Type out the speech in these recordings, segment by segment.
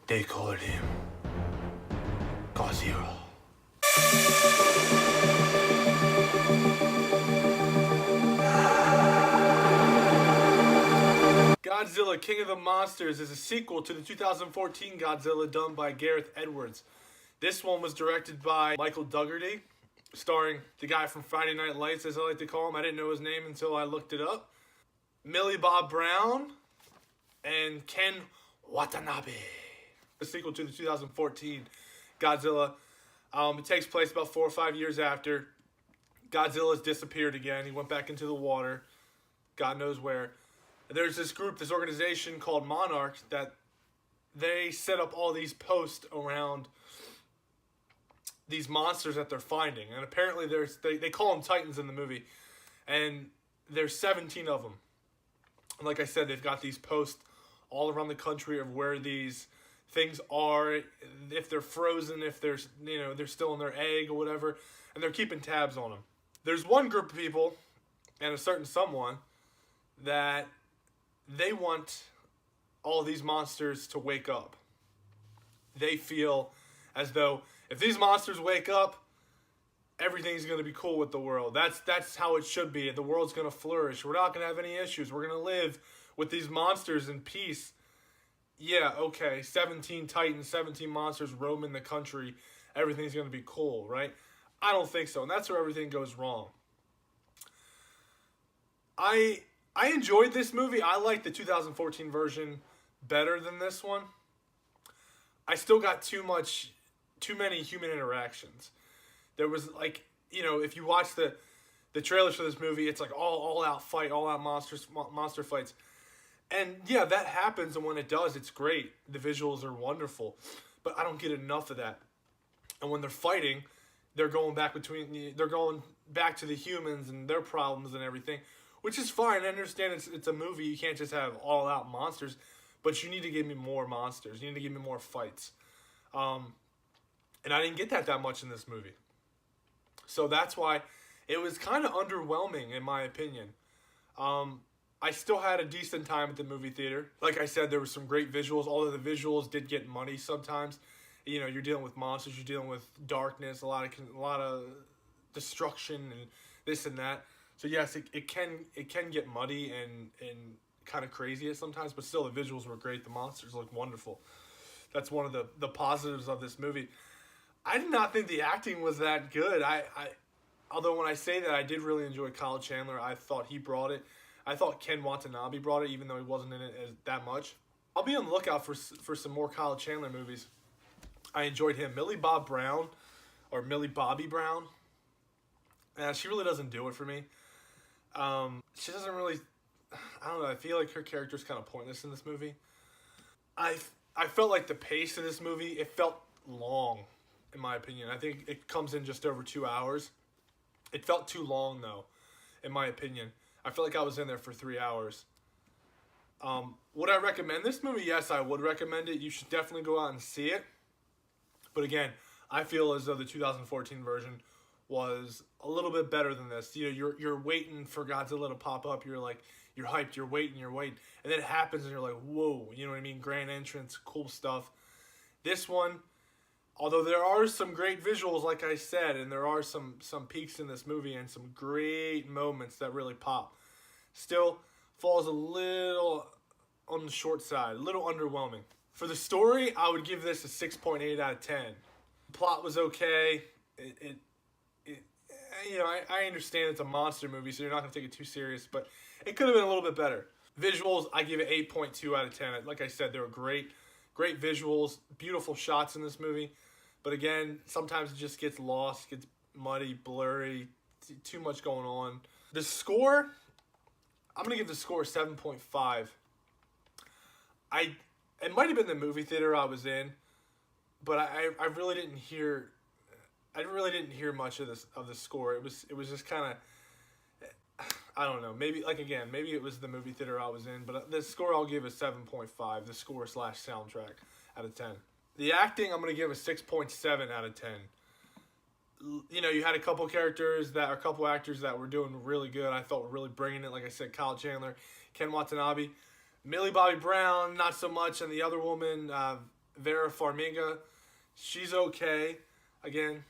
They called him Godzilla. Godzilla King of the Monsters is a sequel to the 2014 Godzilla done by Gareth Edwards. This one was directed by Michael Dougherty, starring the guy from Friday Night Lights, as I like to call him. I didn't know his name until I looked it up. Millie Bob Brown and Ken Watanabe. The sequel to the 2014 Godzilla. It takes place about 4 or 5 years after Godzilla's disappeared again. He went back into the water, God knows where. There's this group, this organization called Monarch, that they set up all these posts around these monsters that they're finding. And apparently they call them Titans in the movie. And there's 17 of them. And like I said, they've got these posts all around the country of where these things are, if they're frozen, if they're still in their egg or whatever, and they're keeping tabs on them. There's one group of people, and a certain someone, that they want all these monsters to wake up. They feel as though if these monsters wake up, everything's going to be cool with the world. That's how it should be. The world's going to flourish. We're not going to have any issues. We're going to live with these monsters in peace. Yeah, okay, 17 Titans, 17 monsters roaming the country. Everything's going to be cool, right? I don't think so, and that's where everything goes wrong. I enjoyed this movie. I like the 2014 version better than this one. I still got too many human interactions. There was if you watch the trailers for this movie, it's like all out fight, all out monster fights. And yeah, that happens, and when it does, it's great. The visuals are wonderful, but I don't get enough of that. And when they're fighting, they're going back to the humans and their problems and everything, which is fine. I understand it's a movie. You can't just have all out monsters, but you need to give me more monsters. You need to give me more fights. And I didn't get that much in this movie. So that's why it was kind of underwhelming, in my opinion. I still had a decent time at the movie theater. Like I said, there were some great visuals, although the visuals did get muddy sometimes. You know, you're dealing with monsters, you're dealing with darkness, a lot of destruction and this and that. So yes, it can get muddy and kind of crazy at sometimes, but still the visuals were great. The monsters look wonderful. That's one of the positives of this movie. I did not think the acting was that good. Although when I say that, I did really enjoy Kyle Chandler. I thought he brought it. I thought Ken Watanabe brought it, even though he wasn't in it that much. I'll be on the lookout for some more Kyle Chandler movies. I enjoyed him. Millie Bob Brown, or Millie Bobby Brown, she really doesn't do it for me. She doesn't really, I don't know, I feel like her character's kind of pointless in this movie. I felt like the pace of this movie, it felt long, in my opinion. I think it comes in just over 2 hours. It felt too long, though, in my opinion. I feel like I was in there for 3 hours. Would I recommend this movie? Yes, I would recommend it. You should definitely go out and see it. But again, I feel as though the 2014 version was a little bit better than this. You know, you're waiting for Godzilla to pop up. You're hyped. You're waiting. And then it happens and you're like, whoa. You know what I mean? Grand entrance, cool stuff. This one, although there are some great visuals, like I said, and there are some peaks in this movie and some great moments that really pop, still falls a little on the short side, a little underwhelming. For the story, I would give this a 6.8 out of 10. Plot was okay. I understand it's a monster movie, so you're not going to take it too serious, but it could have been a little bit better. Visuals, I give it 8.2 out of 10. Like I said, they were great visuals, beautiful shots in this movie. But again, sometimes it just gets lost, gets muddy, blurry, too much going on. The score, I'm going to give the score 7.5. It might have been the movie theater I was in, but I really didn't hear much of the score. It was just kind of, I don't know, maybe it was the movie theater I was in, but the score I'll give is 7.5, the score / soundtrack out of 10. The acting, I'm going to give a 6.7 out of 10. You know, you had a couple actors that were doing really good. I thought were really bringing it. Like I said, Kyle Chandler, Ken Watanabe. Millie Bobby Brown, not so much. And the other woman, Vera Farmiga, she's okay. Again,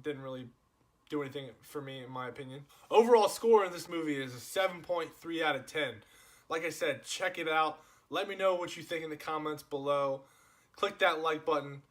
didn't really do anything for me in my opinion. Overall score in this movie is a 7.3 out of 10. Like I said, check it out. Let me know what you think in the comments below. Click that like button.